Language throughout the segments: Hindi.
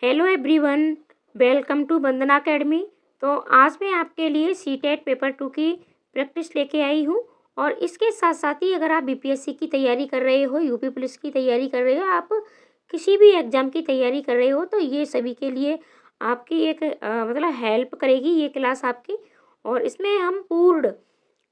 Hello everyone, welcome to Vandana academy. तो आज मैं आपके लिए सीटेट पेपर 2 की प्रैक्टिस लेके आई हूँ। और इसके साथ साथ ही अगर आप बीपीएससी की तैयारी कर रहे हो, यूपी पुलिस की तैयारी कर रहे हो, आप किसी भी एग्ज़ाम की तैयारी कर रहे हो, तो ये सभी के लिए आपकी एक मतलब हेल्प करेगी ये क्लास आपकी। और इसमें हम पूर्ण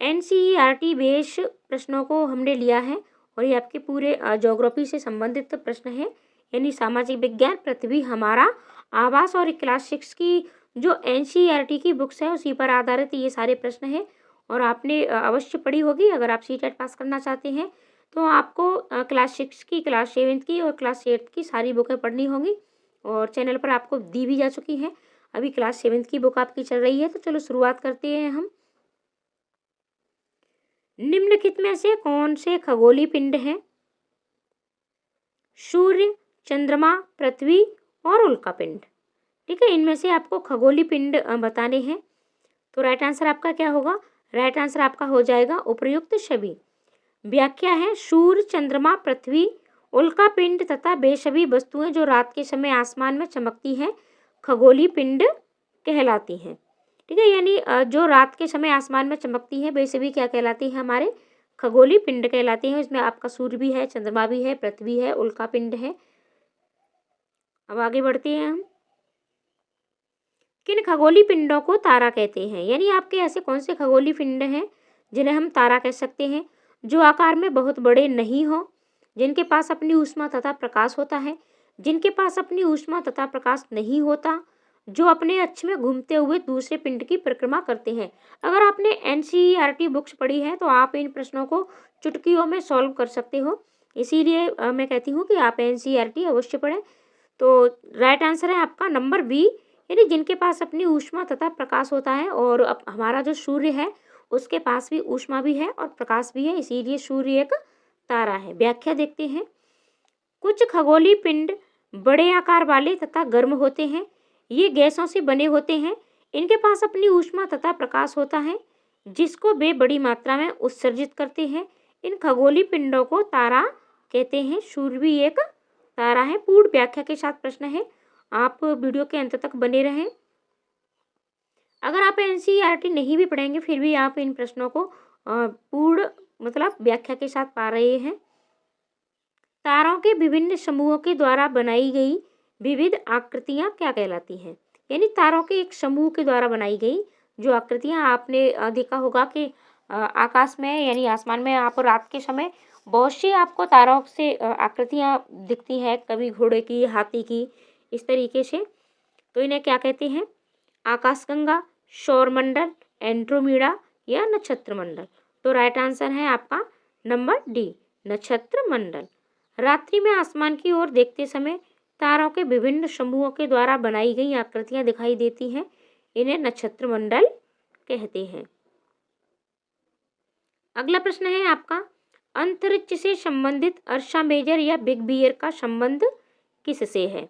एनसीईआरटी बेस्ड प्रश्नों को हमने लिया है। और ये आपके पूरे ज्योग्राफी से संबंधित प्रश्न है, यानी सामाजिक विज्ञान, पृथ्वी, हमारा, आवास और क्लास 6 की जो एनसीईआरटी की बुक्स है उसी पर आधारित ये सारे प्रश्न हैं। और आपने अवश्य पढ़ी होगी। अगर आप सीटेट पास करना चाहते हैं तो आपको क्लास 6 की, क्लास 7 की और क्लास 8 की सारी बुकें पढ़नी होंगी। और चैनल पर आपको दी भी जा चुकी हैं। अभी क्लास 7 की बुक आपकी चल रही है, तो चलो शुरुआत करते हैं हम। निम्नलिखित में से कौन से खगोलीय पिंड हैं? सूर्य, चंद्रमा, पृथ्वी और उल्का पिंड। ठीक है, इनमें से आपको खगोलीय पिंड बताने हैं। तो राइट आंसर आपका क्या होगा? राइट आंसर आपका हो जाएगा उपर्युक्त सभी। व्याख्या है, सूर्य, चंद्रमा, पृथ्वी, उल्का पिंड तथा वे सभी वस्तुएं जो रात के समय आसमान में चमकती हैं खगोलीय पिंड कहलाती हैं। ठीक है, यानी जो रात के समय आसमान में चमकती हैं वे सभी क्या कहलाती हैं? हमारे खगोलीय पिंड कहलाती हैं। इसमें आपका सूर्य भी है, चंद्रमा भी है, पृथ्वी है, उल्का पिंड है। अब आगे बढ़ते हैं हम। किन खगोलीय पिंडों को तारा कहते हैं? यानी आपके ऐसे कौन से खगोलीय पिंड हैं जिन्हें हम तारा कह सकते हैं? जो आकार में बहुत बड़े नहीं हो, जिनके पास अपनी ऊष्मा तथा प्रकाश होता है, जिनके पास अपनी ऊष्मा तथा प्रकाश नहीं होता, जो अपने अक्ष में घूमते हुए दूसरे पिंड की परिक्रमा करते हैं। अगर आपने एनसीईआरटी बुक्स पढ़ी है तो आप इन प्रश्नों को चुटकियों में सॉल्व कर सकते हो। इसीलिए मैं कहती हूँ कि आप एनसीईआरटी अवश्य पढ़ें। तो राइट आंसर है आपका नंबर बी, यानी जिनके पास अपनी ऊष्मा तथा प्रकाश होता है। और अब हमारा जो सूर्य है उसके पास भी ऊष्मा भी है और प्रकाश भी है, इसीलिए सूर्य एक तारा है। व्याख्या देखते हैं। कुछ खगोलीय पिंड बड़े आकार वाले तथा गर्म होते हैं। ये गैसों से बने होते हैं। इनके पास अपनी ऊष्मा तथा प्रकाश होता है जिसको वे बड़ी मात्रा में उत्सर्जित करते हैं। इन खगोलीय पिंडों को तारा कहते हैं। सूर्य भी एक तारा है। पूर्ण व्याख्या के साथ प्रश्न है, आप वीडियो के अंत तक बने रहें। अगर आप एनसीईआरटी नहीं भी पढ़ेंगे फिर भी आप इन प्रश्नों को पूर्ण मतलब व्याख्या के साथ पा रहे हैं। तारों के विभिन्न समूहों के द्वारा बनाई गई विविध आकृतियां क्या कहलाती हैं? यानी तारों के एक समूह के द्वारा बनाई गई जो आकृतियां, आपने देखा होगा कि आकाश में यानी आसमान में आप रात के समय बहुत सी आपको तारों से आकृतियां दिखती हैं, कभी घोड़े की, हाथी की, इस तरीके से। तो इन्हें क्या कहते हैं? आकाशगंगा, सौरमंडल, एंड्रोमेडा या नक्षत्र मंडल। तो राइट आंसर है आपका नंबर डी, नक्षत्र मंडल। रात्रि में आसमान की ओर देखते समय तारों के विभिन्न समूहों के द्वारा बनाई गई आकृतियां दिखाई देती हैं, इन्हें नक्षत्र मंडल कहते हैं। अगला प्रश्न है आपका, अंतरिक्ष से संबंधित अर्शा मेजर या बिग बियर का संबंध किससे है?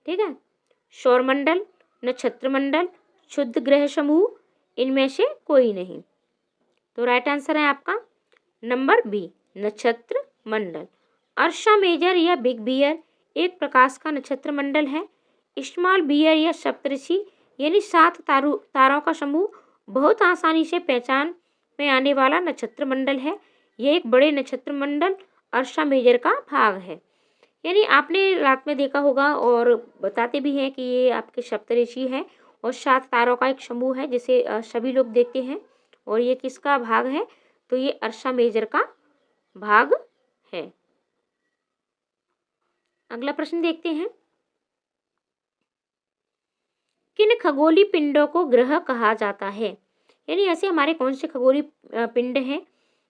ठीक है, सौरमंडल, नक्षत्र मंडल, क्षुद्र ग्रह समूह, इनमें से कोई नहीं। तो राइट आंसर है आपका नंबर बी, नक्षत्र मंडल। अर्शा मेजर या बिग बियर एक प्रकाश का नक्षत्र मंडल है। स्मॉल बियर या सप्तऋषि यानी 7 तारों का समूह बहुत आसानी से पहचान में आने वाला नक्षत्र मंडल है। यह एक बड़े नक्षत्र मंडल अर्शा मेजर का भाग है। यानी आपने रात में देखा होगा और बताते भी हैं कि ये आपके सप्तऋषि है और 7 तारों का एक समूह है जिसे सभी लोग देखते हैं। और ये किसका भाग है? तो ये अर्शा मेजर का भाग है। अगला प्रश्न देखते हैं, किन खगोलीय पिंडों को ग्रह कहा जाता है? यानी ऐसे हमारे कौन से खगोलीय पिंड हैं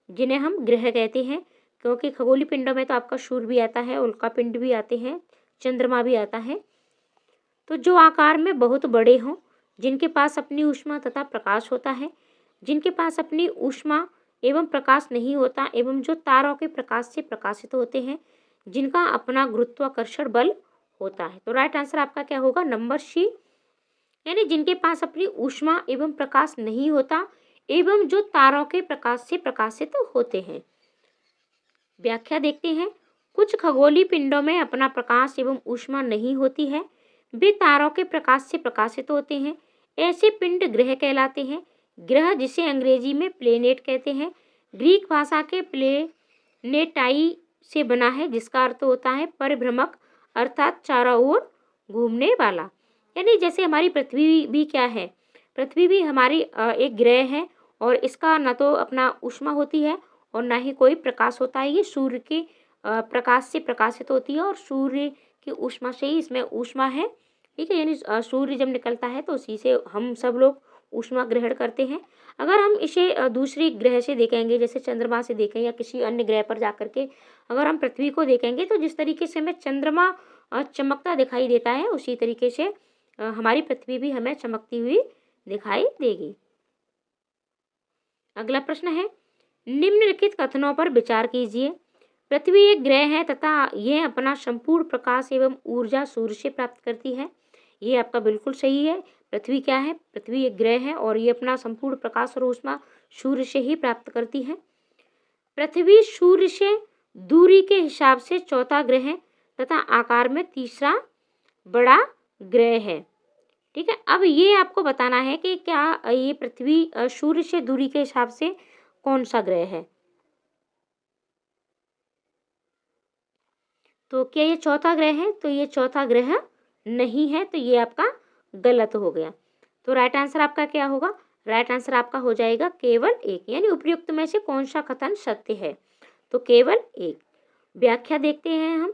जिन्हें हम ग्रह कहते हैं? क्योंकि खगोलीय पिंडों में तो आपका सूर्य भी आता है, उल्का पिंड भी आते हैं, चंद्रमा भी आता है। तो जो आकार में बहुत बड़े हों, जिनके पास अपनी ऊष्मा तथा प्रकाश होता है, जिनके पास अपनी ऊष्मा एवं प्रकाश नहीं होता एवं जो तारों के प्रकाश से प्रकाशित होते हैं, जिनका अपना गुरुत्वाकर्षण बल होता है। तो राइट आंसर आपका क्या होगा? नंबर सी, यानी जिनके पास अपनी ऊष्मा एवं प्रकाश नहीं होता एवं जो तारों के प्रकाश से प्रकाशित होते हैं। व्याख्या देखते हैं। कुछ खगोलीय पिंडों में अपना प्रकाश एवं ऊष्मा नहीं होती है, वे तारों के प्रकाश से प्रकाशित होते हैं। ऐसे पिंड ग्रह कहलाते हैं। ग्रह, जिसे अंग्रेजी में प्लेनेट कहते हैं, ग्रीक भाषा के प्लेनेटाई से बना है, जिसका अर्थ होता है परिभ्रमक, अर्थात चारों ओर घूमने वाला। यानी जैसे हमारी पृथ्वी भी क्या है, पृथ्वी भी हमारी एक ग्रह है और इसका ना तो अपना ऊष्मा होती है और ना ही कोई प्रकाश होता है। ये सूर्य के प्रकाश से प्रकाशित होती है और सूर्य की ऊष्मा से ही इसमें ऊष्मा है। ठीक है, यानी सूर्य जब निकलता है तो उसी से हम सब लोग ऊष्मा ग्रहण करते हैं। अगर हम इसे दूसरी ग्रह से देखेंगे, जैसे चंद्रमा से देखें या किसी अन्य ग्रह पर जाकर के अगर हम पृथ्वी को देखेंगे, तो जिस तरीके से हमें चंद्रमा चमकता दिखाई देता है, उसी तरीके से हमारी पृथ्वी भी हमें चमकती हुई दिखाई देगी। अगला प्रश्न है, निम्नलिखित कथनों पर विचार कीजिए। पृथ्वी एक ग्रह है तथा यह अपना संपूर्ण प्रकाश एवं ऊर्जा सूर्य से प्राप्त करती है। ये आपका बिल्कुल सही है। पृथ्वी क्या है, पृथ्वी एक ग्रह है और ये अपना संपूर्ण प्रकाश और ऊष्मा सूर्य से ही प्राप्त करती है। पृथ्वी सूर्य से दूरी के हिसाब से चौथा ग्रह है तथा आकार में तीसरा बड़ा ग्रह है। ठीक है, अब ये आपको बताना है कि क्या ये पृथ्वी सूर्य से दूरी के हिसाब से कौन सा ग्रह है। तो क्या ये चौथा ग्रह है, तो ये चौथा ग्रह नहीं है, तो ये आपका गलत हो गया। तो राइट आंसर आपका क्या होगा, राइट आंसर आपका हो जाएगा केवल एक, यानी उपयुक्त में से कौन सा कथन सत्य है, तो केवल एक। व्याख्या देखते हैं हम।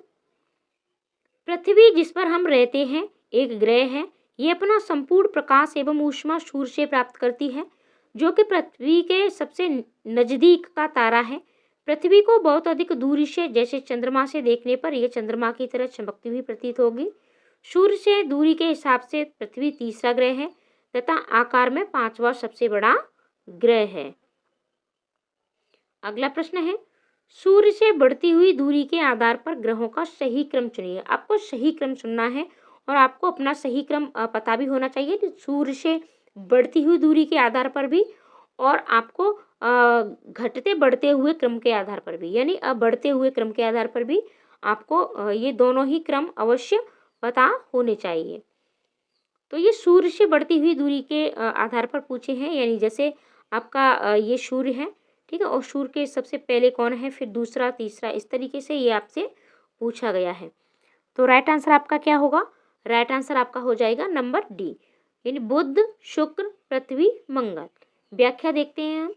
पृथ्वी जिस पर हम रहते हैं एक ग्रह है, ये अपना संपूर्ण प्रकाश एवं ऊष्मा सूर्य से प्राप्त करती है, जो कि पृथ्वी के सबसे नजदीक का तारा है। पृथ्वी को बहुत अधिक दूरी से, जैसे चंद्रमा से देखने पर यह चंद्रमा की तरह चमकती हुई प्रतीत होगी। सूर्य से दूरी के हिसाब से पृथ्वी तीसरा ग्रह है तथा आकार में पांचवा सबसे बड़ा ग्रह है। अगला प्रश्न है, सूर्य से बढ़ती हुई दूरी के आधार पर ग्रहों का सही क्रम चुनिए। आपको सही क्रम चुनना है और आपको अपना सही क्रम पता भी होना चाहिए कि सूर्य से बढ़ती हुई दूरी के आधार पर भी और आपको घटते बढ़ते हुए क्रम के आधार पर भी, यानी बढ़ते हुए क्रम के आधार पर भी आपको ये दोनों ही क्रम अवश्य पता होने चाहिए। तो ये सूर्य से बढ़ती हुई दूरी के आधार पर पूछे हैं, यानी जैसे आपका ये सूर्य है, ठीक है, और सूर्य के सबसे पहले कौन है, फिर दूसरा, तीसरा, इस तरीके से ये आपसे पूछा गया है। तो राइट आंसर आपका क्या होगा, राइट आंसर आपका हो जाएगा नंबर डी, यानी बुध, शुक्र, पृथ्वी, मंगल। व्याख्या देखते हैं हम।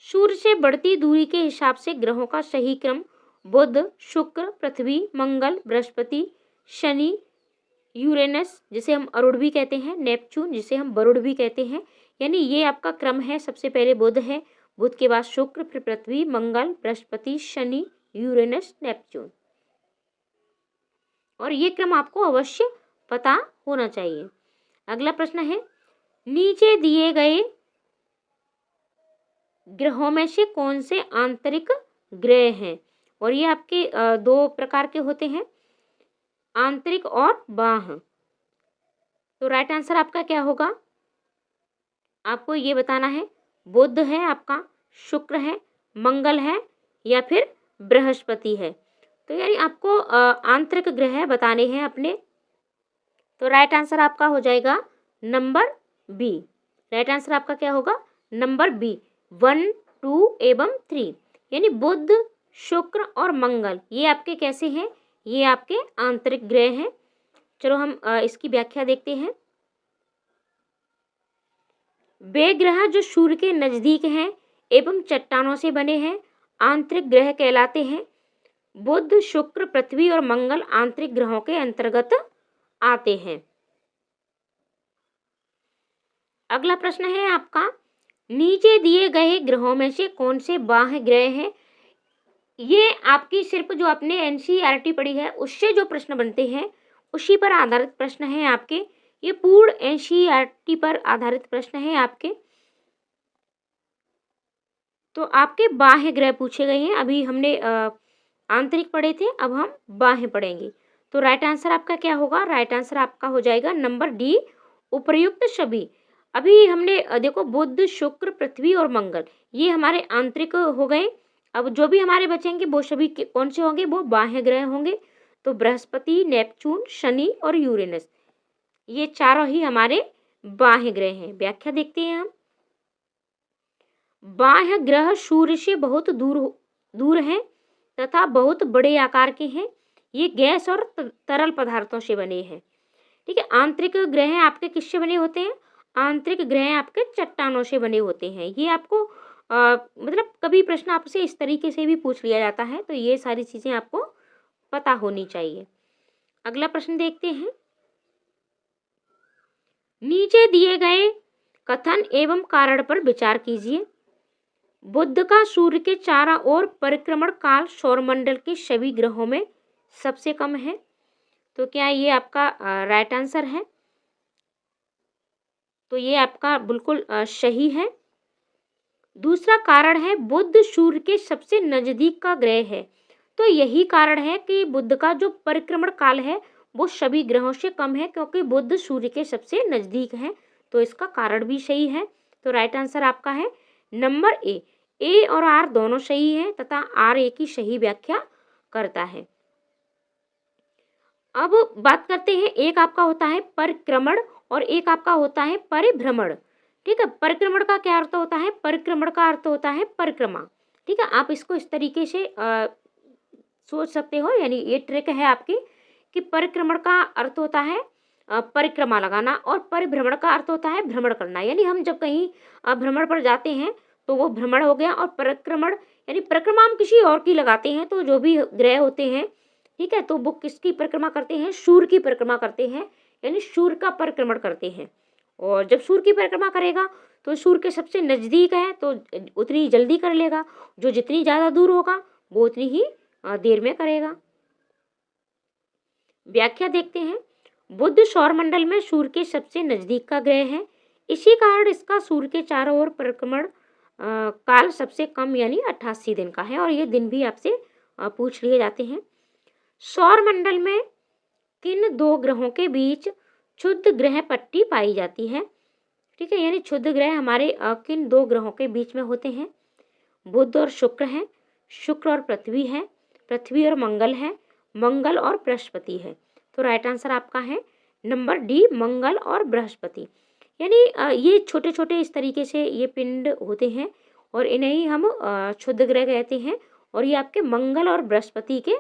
सूर्य से बढ़ती दूरी के हिसाब से ग्रहों का सही क्रम बुध, शुक्र, पृथ्वी, मंगल, बृहस्पति, शनि, यूरेनस जिसे हम अरुण भी कहते हैं, नेपच्यून जिसे हम वरुण भी कहते हैं, यानी ये आपका क्रम है। सबसे पहले बुध है, बुध के बाद शुक्र, फिर पृथ्वी, मंगल, बृहस्पति, शनि, यूरेनस, नेपच्यून, और ये क्रम आपको अवश्य पता होना चाहिए। अगला प्रश्न है, नीचे दिए गए ग्रहों में से कौन से आंतरिक ग्रह हैं, और ये आपके दो प्रकार के होते हैं, आंतरिक और बाह्य। तो राइट आंसर आपका क्या होगा, आपको ये बताना है, बुध है आपका, शुक्र है, मंगल है या फिर बृहस्पति है। तो यानी आपको आंतरिक ग्रह बताने हैं अपने। तो राइट आंसर आपका हो जाएगा नंबर बी। राइट आंसर आपका क्या होगा, नंबर बी, 1, 2 एवं 3, यानी बुध, शुक्र और मंगल ये आपके कैसे हैं, ये आपके आंतरिक ग्रह हैं। चलो हम इसकी व्याख्या देखते हैं। वे ग्रह जो सूर्य के नजदीक हैं एवं चट्टानों से बने हैं आंतरिक ग्रह कहलाते हैं। बुध, शुक्र, पृथ्वी और मंगल आंतरिक ग्रहों के अंतर्गत आते हैं। अगला प्रश्न है आपका, नीचे दिए गए ग्रहों में से कौन से बाह्य ग्रह हैं। ये आपकी सिर्फ जो आपने एनसीईआरटी पढ़ी है उससे जो प्रश्न बनते हैं उसी पर आधारित प्रश्न है आपके। ये पूर्ण एनसीईआरटी पर आधारित प्रश्न है आपके। तो आपके बाह्य ग्रह पूछे गए हैं। अभी हमने आंतरिक पढ़े थे, अब हम बाह्य पढ़ेंगे। तो राइट आंसर आपका क्या होगा, राइट आंसर आपका हो जाएगा नंबर डी, उपर्युक्त सभी। अभी हमने देखो बुध, शुक्र, पृथ्वी और मंगल ये हमारे आंतरिक हो गए। अब जो भी हमारे बचेंगे वो सभी कौन से होंगे, वो बाह्य ग्रह होंगे। तो बृहस्पति, नेपच्यून, शनि और यूरेनस, ये चारों ही हमारे बाह्य ग्रह हैं। व्याख्या देखते हैं हम। बाह्य ग्रह सूर्य से बहुत दूर हैं तथा बहुत बड़े आकार के हैं। ये गैस और तरल पदार्थों से बने हैं। ठीक है। आंतरिक ग्रह आपके किससे बने होते हैं? आंतरिक ग्रह आपके चट्टानों से बने होते हैं। ये आपको मतलब कभी प्रश्न आपसे इस तरीके से भी पूछ लिया जाता है, तो ये सारी चीजें आपको पता होनी चाहिए। अगला प्रश्न देखते हैं। नीचे दिए गए कथन एवं कारण पर विचार कीजिए। बुध का सूर्य के चारों ओर परिक्रमण काल सौरमंडल के सभी ग्रहों में सबसे कम है। तो क्या ये आपका राइट आंसर है? तो ये आपका बिल्कुल सही है। दूसरा कारण है बुध सूर्य के सबसे नजदीक का ग्रह है। तो यही कारण है कि बुध का जो परिक्रमण काल है वो सभी ग्रहों से कम है, क्योंकि बुध सूर्य के सबसे नजदीक है। तो इसका कारण भी सही है। तो राइट आंसर आपका है नंबर ए। ए और आर दोनों सही है तथा आर ए की सही व्याख्या करता है। अब बात करते हैं, एक आपका होता है परिक्रमण और एक आपका होता है परिभ्रमण। ठीक है। परिक्रमण का क्या अर्थ होता है? परिक्रमण का अर्थ होता है परिक्रमा। ठीक है। आप इसको इस तरीके से सोच सकते हो, यानी ये ट्रिक है आपकी कि परिक्रमण का अर्थ होता है परिक्रमा लगाना और परिभ्रमण का अर्थ होता है भ्रमण करना। यानी हम जब कहीं भ्रमण पर जाते हैं तो वो भ्रमण हो गया, और परिक्रमण यानी परिक्रमा हम किसी और की लगाते हैं। तो जो भी ग्रह होते हैं, ठीक है, तो वो किसकी परिक्रमा करते हैं? सूर्य की परिक्रमा करते हैं, यानी सूर्य का परिक्रमण करते हैं। और जब सूर्य की परिक्रमा करेगा तो सूर्य के सबसे नजदीक है तो उतनी जल्दी कर लेगा। जो जितनी ज्यादा दूर होगा वो उतनी ही देर में करेगा। व्याख्या देखते हैं। बुध सौरमंडल में सूर्य के सबसे नजदीक का ग्रह है, इसी कारण इसका सूर्य के चारों ओर परिक्रमण काल सबसे कम यानी 88 दिन का है। और ये दिन भी आपसे पूछ लिए जाते हैं। सौरमंडल में किन दो ग्रहों के बीच क्षुद्र ग्रह पट्टी पाई जाती है? ठीक है, यानी क्षुद्र ग्रह हमारे किन दो ग्रहों के बीच में होते हैं? बुध और शुक्र है, शुक्र और पृथ्वी है, पृथ्वी और मंगल है, मंगल और बृहस्पति है। तो राइट आंसर आपका है नंबर डी, मंगल और बृहस्पति। यानी ये छोटे छोटे इस तरीके से ये पिंड होते हैं और इन्हें ही हम क्षुद्र ग्रह कहते हैं, और ये आपके मंगल और बृहस्पति के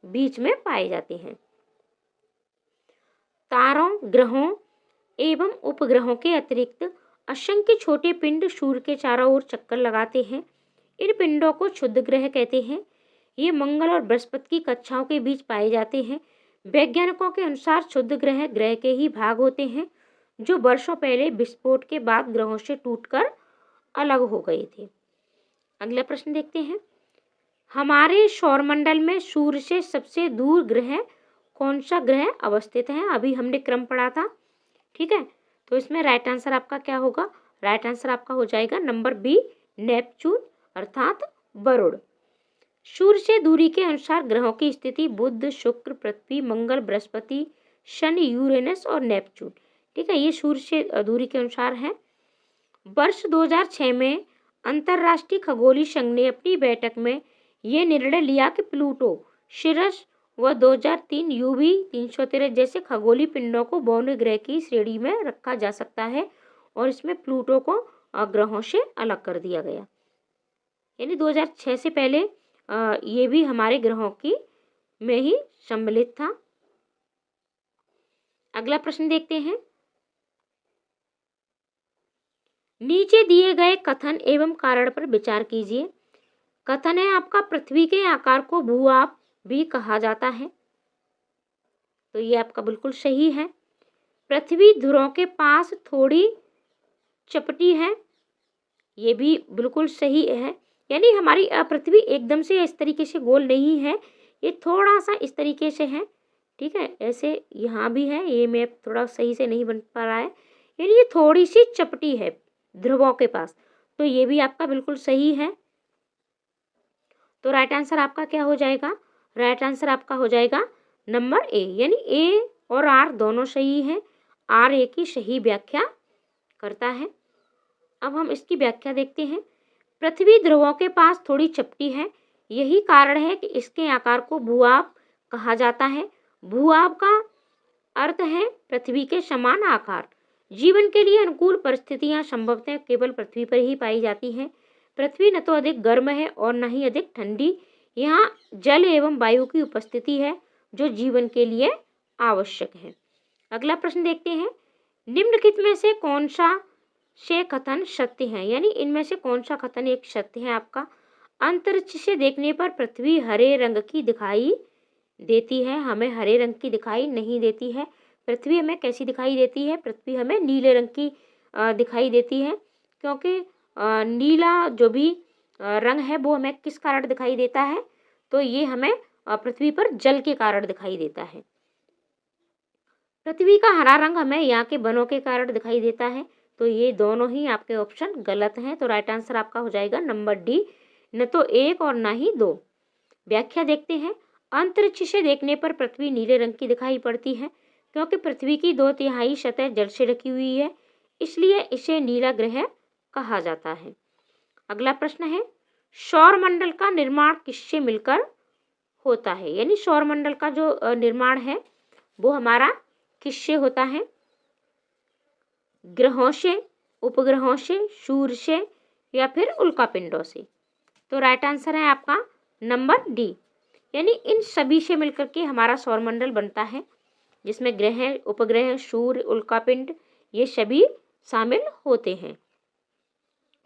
बीच में पाए जाते हैं। तारों, ग्रहों एवं उपग्रहों के अतिरिक्त असंख्य छोटे पिंड सूर्य के चारों ओर चक्कर लगाते हैं। इन पिंडों को क्षुद्र ग्रह कहते हैं। ये मंगल और बृहस्पति की कक्षाओं के बीच पाए जाते हैं। वैज्ञानिकों के अनुसार क्षुद्र ग्रह ग्रह के ही भाग होते हैं जो वर्षों पहले विस्फोट के बाद ग्रहों से टूटकर अलग हो गए थे। अगला प्रश्न देखते हैं। हमारे सौरमंडल में सूर्य से सबसे दूर ग्रह कौन सा ग्रह अवस्थित है? अभी हमने क्रम पढ़ा था। ठीक है, तो इसमें राइट आंसर आपका क्या होगा? राइट आंसर आपका हो जाएगा नंबर बी, नेपच्यून अर्थात वरुण। सूर्य से दूरी के अनुसार ग्रहों की स्थिति बुध, शुक्र, पृथ्वी, मंगल, बृहस्पति, शनि, यूरेनस और नेपच्यून। ठीक है, ये सूर्य से दूरी के अनुसार है। वर्ष 2006 में अंतर्राष्ट्रीय खगोलीय संघ ने अपनी बैठक में यह निर्णय लिया कि प्लूटो, सिरस व 2003 यूवी 313 जैसे खगोलीय पिंडों को बौने ग्रह की श्रेणी में रखा जा सकता है, और इसमें प्लूटो को ग्रहों से अलग कर दिया गया। यानी 2006 से पहले ये भी हमारे ग्रहों की में ही सम्मिलित था। अगला प्रश्न देखते हैं। नीचे दिए गए कथन एवं कारण पर विचार कीजिए। कथन है आपका, पृथ्वी के आकार को भूभाग भी कहा जाता है। तो ये आपका बिल्कुल सही है। पृथ्वी ध्रुवों के पास थोड़ी चपटी है, ये भी बिल्कुल सही है। यानी हमारी पृथ्वी एकदम से इस तरीके से गोल नहीं है, ये थोड़ा सा इस तरीके से है। ठीक है, ऐसे यहाँ भी है, ये मैप थोड़ा सही से नहीं बन पा रहा है, यानी ये थोड़ी सी चपटी है ध्रुवों के पास। तो ये भी आपका बिल्कुल सही है। तो राइट आंसर आपका क्या हो जाएगा? राइट आंसर आपका हो जाएगा नंबर ए, यानी ए और आर दोनों सही है। आर ए की सही व्याख्या करता है। अब हम इसकी व्याख्या देखते हैं। पृथ्वी ध्रुवों के पास थोड़ी चपटी है, यही कारण है कि इसके आकार को भूआब कहा जाता है। भूआब का अर्थ है पृथ्वी के समान आकार। जीवन के लिए अनुकूल परिस्थितियां संभवतः केवल पृथ्वी पर ही पाई जाती हैं। पृथ्वी न तो अधिक गर्म है और न ही अधिक ठंडी। यहाँ जल एवं वायु की उपस्थिति है जो जीवन के लिए आवश्यक है। अगला प्रश्न देखते हैं, निम्नलिखित में से कौन सा कथन सत्य है, यानी इनमें से कौन सा कथन एक सत्य है आपका। अंतरिक्ष से देखने पर पृथ्वी हरे रंग की दिखाई देती है, हमें हरे रंग की दिखाई नहीं देती है। पृथ्वी हमें कैसी दिखाई देती है, पृथ्वी हमें नीले रंग की दिखाई देती है, क्योंकि नीला जो भी रंग है वो हमें किस कारण दिखाई देता है, तो ये हमें पृथ्वी पर जल के कारण दिखाई देता है। पृथ्वी का हरा रंग हमें यहाँ के वनों के कारण दिखाई देता है, तो ये दोनों ही आपके ऑप्शन गलत हैं। तो राइट आंसर आपका हो जाएगा नंबर डी, न तो 1 और न ही 2। व्याख्या देखते हैं, अंतरिक्ष से देखने पर पृथ्वी नीले रंग की दिखाई पड़ती है, क्योंकि पृथ्वी की 2/3 सतह जल से ढकी हुई है, इसलिए इसे नीला ग्रह कहा जाता है। अगला प्रश्न है, सौरमंडल का निर्माण किससे मिलकर होता है, यानी सौरमंडल का जो निर्माण है वो हमारा किससे होता है। ग्रहों से, उपग्रहों से, सूर्य से या फिर उल्कापिंडों से। तो राइट आंसर है आपका नंबर डी, यानी इन सभी से मिलकर के हमारा सौरमंडल बनता है, जिसमें ग्रह, उपग्रह, सूर्य, उल्कापिंड ये सभी शामिल होते हैं।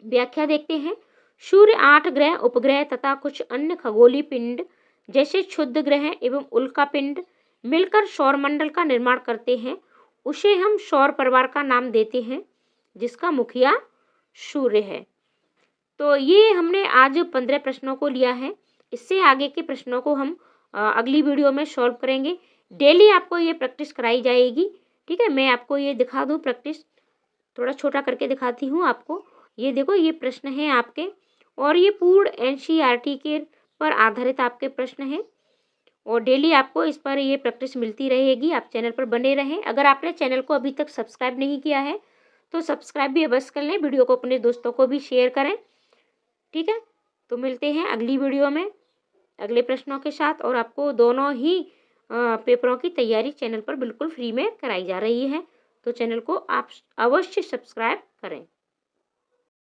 व्याख्या देखते हैं, सूर्य, 8 ग्रह, उपग्रह तथा कुछ अन्य खगोलीय पिंड जैसे क्षुद्र ग्रह एवं उल्कापिंड मिलकर सौरमंडल का निर्माण करते हैं, उसे हम सौर परिवार का नाम देते हैं, जिसका मुखिया सूर्य है। तो ये हमने आज 15 प्रश्नों को लिया है। इससे आगे के प्रश्नों को हम अगली वीडियो में सॉल्व करेंगे। डेली आपको ये प्रैक्टिस कराई जाएगी, ठीक है। मैं आपको ये दिखा दूँ, प्रैक्टिस थोड़ा छोटा करके दिखाती हूँ आपको। ये देखो, ये प्रश्न हैं आपके, और ये पूर्ण NCERT के पर आधारित आपके प्रश्न हैं, और डेली आपको इस पर ये प्रैक्टिस मिलती रहेगी। आप चैनल पर बने रहें। अगर आपने चैनल को अभी तक सब्सक्राइब नहीं किया है तो सब्सक्राइब भी अवश्य कर लें, वीडियो को अपने दोस्तों को भी शेयर करें, ठीक है। तो मिलते हैं अगली वीडियो में अगले प्रश्नों के साथ, और आपको दोनों ही पेपरों की तैयारी चैनल पर बिल्कुल फ्री में कराई जा रही है, तो चैनल को आप अवश्य सब्सक्राइब करें।